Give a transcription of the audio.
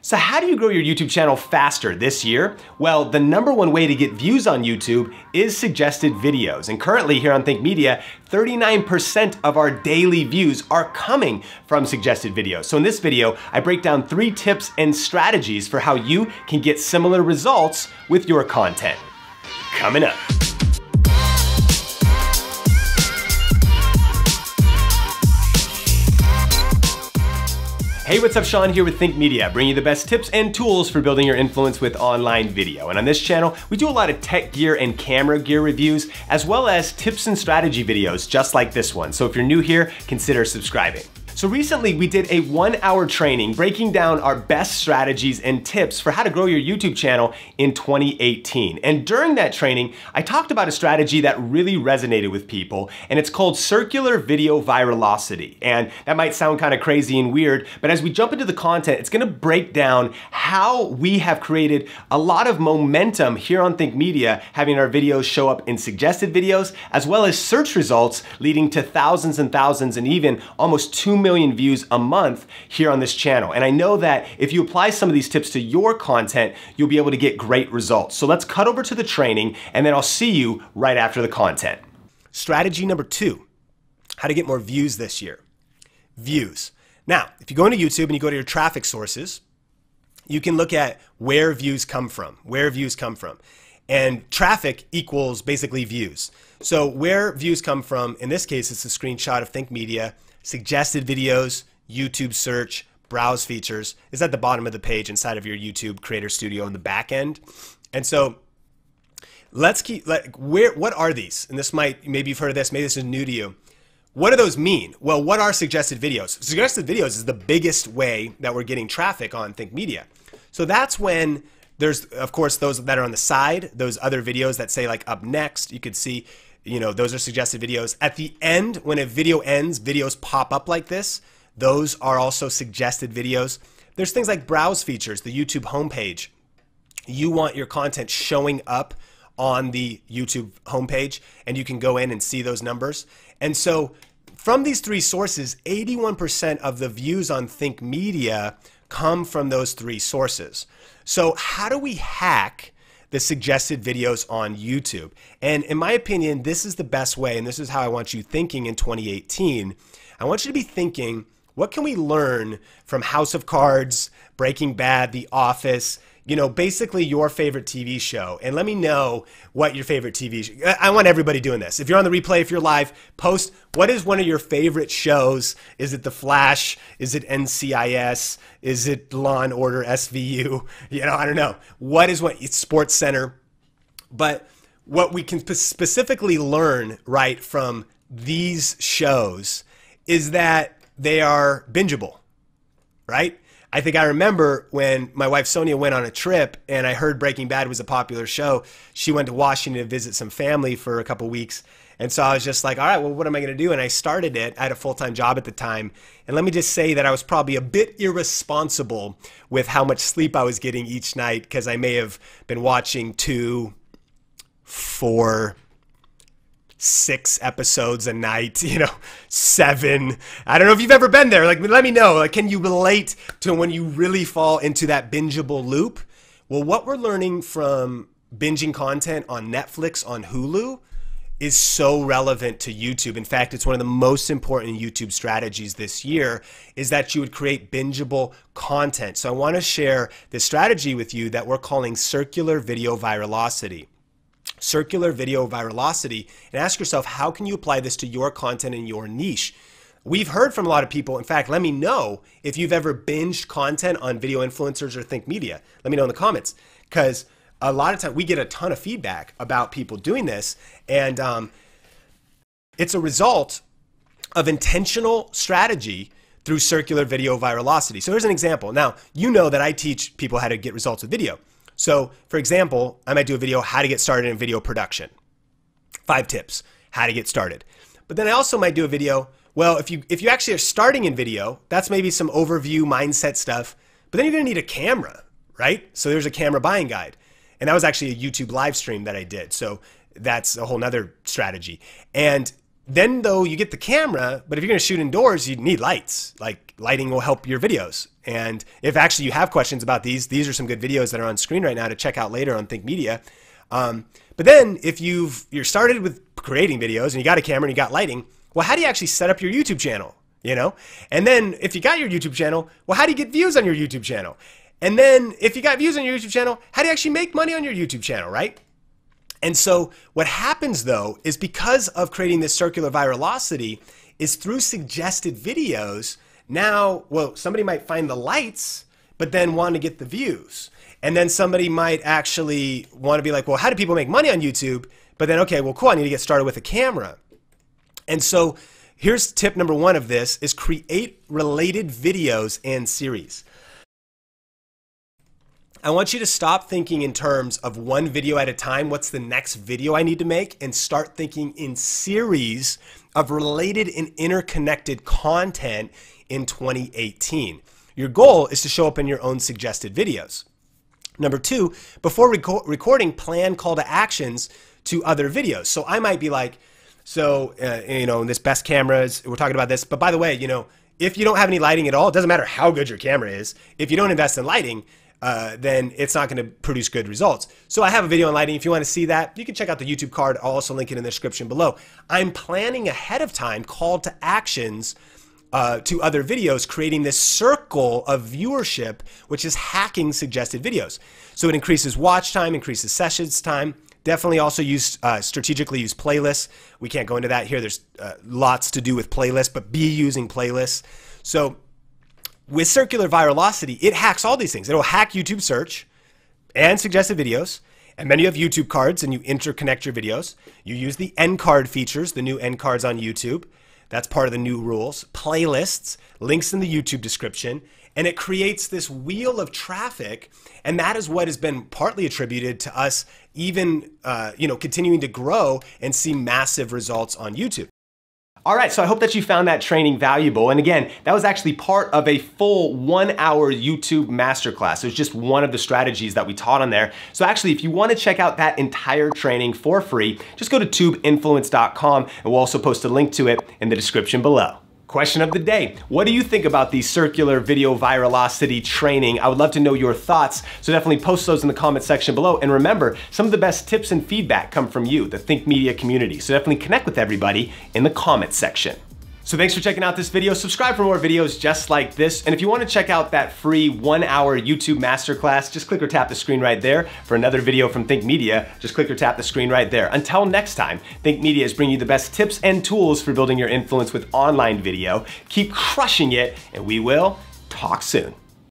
So how do you grow your YouTube channel faster this year? Well, the #1 way to get views on YouTube is suggested videos. And currently here on Think Media, 39% of our daily views are coming from suggested videos. So in this video, I break down 3 tips and strategies for how you can get similar results with your content. Coming up. Hey, what's up? Sean here with Think Media, bringing you the best tips and tools for building your influence with online video. And on this channel, we do a lot of tech gear and camera gear reviews, as well as tips and strategy videos just like this one. So if you're new here, consider subscribing. So recently we did a 1-hour training breaking down our best strategies and tips for how to grow your YouTube channel in 2018. And during that training, I talked about a strategy that really resonated with people, and it's called circular video virality. And that might sound kind of crazy and weird, but as we jump into the content, it's gonna break down how we have created a lot of momentum here on Think Media, having our videos show up in suggested videos, as well as search results leading to thousands and thousands and even almost 2 million views a month here on this channel. And I know that if you apply some of these tips to your content, you'll be able to get great results. So let's cut over to the training and then I'll see you right after the content. Strategy number 2, how to get more views this year. Views. Now, if you go into YouTube and you go to your traffic sources, you can look at where views come from, And traffic equals basically views. So where views come from, in this case, it's a screenshot of Think Media. Suggested videos, YouTube search, browse features is at the bottom of the page inside of your YouTube Creator Studio in the back end. And so let's keep, what are these? And this maybe you've heard of this, maybe this is new to you. What do those mean? Well, what are suggested videos? Suggested videos is the biggest way that we're getting traffic on Think Media. So that's when there's, of course, those that are on the side, those other videos that say like up next, you could see, those are suggested videos. At the end, when a video ends, videos pop up like this. Those are also suggested videos. There's things like browse features, the YouTube homepage. You want your content showing up on the YouTube homepage, and you can go in and see those numbers. And so from these 3 sources, 81% of the views on Think Media come from those 3 sources. So how do we hack the suggested videos on YouTube? And in my opinion, this is the best way, and this is how I want you thinking in 2018. I want you to be thinking, what can we learn from House of Cards, Breaking Bad, The Office, basically your favorite TV show? And let me know what your favorite TV show. I want everybody doing this. If you're on the replay, if you're live, post, what is one of your favorite shows? Is it The Flash? Is it NCIS? Is it Law and Order SVU? I don't know. It's Sports Center. But what we can specifically learn, right, from these shows is that they are bingeable, right? I think I remember when my wife Sonia went on a trip and I heard Breaking Bad was a popular show. She went to Washington to visit some family for a couple weeks. And so I was just like, all right, well, what am I going to do? And I started it. I had a full-time job at the time. And let me just say that I was probably a bit irresponsible with how much sleep I was getting each night, because I may have been watching 2, 4, 6 episodes a night, 7. I don't know if you've ever been there. Let me know. Can you relate to when you really fall into that bingeable loop? Well, what we're learning from binging content on Netflix, on Hulu, is so relevant to YouTube. In fact, it's one of the most important YouTube strategies this year, is that you would create bingeable content. So I want to share this strategy with you that we're calling circular video virality. Circular video virality, and ask yourself, how can you apply this to your content and your niche? We've heard from a lot of people. In fact, let me know if you've ever binged content on video influencers or Think Media. Let me know in the comments, because a lot of times we get a ton of feedback about people doing this, and it's a result of intentional strategy through circular video virality. So here's an example. Now, you know that I teach people how to get results with video. So for example, I might do a video, how to get started in video production. 5 tips, how to get started. But then I also might do a video, well, if you actually are starting in video, that's maybe some overview mindset stuff, but then you're gonna need a camera, right? So there's a camera buying guide. And that was actually a YouTube live stream that I did. So that's a whole nother strategy. And Then though you get the camera, but if you're gonna shoot indoors, you need lights. Like lighting will help your videos. And if actually you have questions about these are some good videos that are on screen right now to check out later on Think Media. But then if you're started with creating videos and you got a camera and you got lighting, well, how do you actually set up your YouTube channel? You know? And then if you got your YouTube channel, well, how do you get views on your YouTube channel? And then if you got views on your YouTube channel, how do you actually make money on your YouTube channel, right? And so what happens though is because of creating this circular virality is through suggested videos, now, well, somebody might find the lights, but then want to get the views. And then somebody might actually want to be like, well, how do people make money on YouTube? But then, okay, well, cool, I need to get started with a camera. And so here's tip number one of this is create related videos and series. I want you to stop thinking in terms of one video at a time. What's the next video I need to make? And start thinking in series of related and interconnected content in 2018. Your goal is to show up in your own suggested videos. Number two, before recording, plan call to actions to other videos. So I might be like, you know, this best cameras, we're talking about this, but by the way, you know, if you don't have any lighting at all, it doesn't matter how good your camera is. If you don't invest in lighting, then it's not going to produce good results. So I have a video on lighting. If you want to see that, you can check out the YouTube card. I'll also link it in the description below. I'm planning ahead of time call to actions to other videos, creating this circle of viewership, which is hacking suggested videos. So it increases watch time, increases sessions time. Definitely also strategically use playlists. We can't go into that here. There's lots to do with playlists, but be using playlists. So with circular virality, it hacks all these things. It'll hack YouTube search and suggested videos. And then you have YouTube cards and you interconnect your videos. You use the end card features, the new end cards on YouTube. That's part of the new rules. Playlists, links in the YouTube description. And it creates this wheel of traffic. And that is what has been partly attributed to us even continuing to grow and see massive results on YouTube. All right, so I hope that you found that training valuable. And again, that was actually part of a full 1-hour YouTube masterclass. It was just one of the strategies that we taught on there. So actually, if you want to check out that entire training for free, just go to tubeinfluence.com and we'll also post a link to it in the description below. Question of the day. What do you think about the circular video virality training? I would love to know your thoughts, so definitely post those in the comment section below. And remember, some of the best tips and feedback come from you, the Think Media community. So definitely connect with everybody in the comment section. So thanks for checking out this video. Subscribe for more videos just like this. And if you want to check out that free 1-hour YouTube masterclass, just click or tap the screen right there. For another video from Think Media, just click or tap the screen right there. Until next time, Think Media is bringing you the best tips and tools for building your influence with online video. Keep crushing it, and we will talk soon.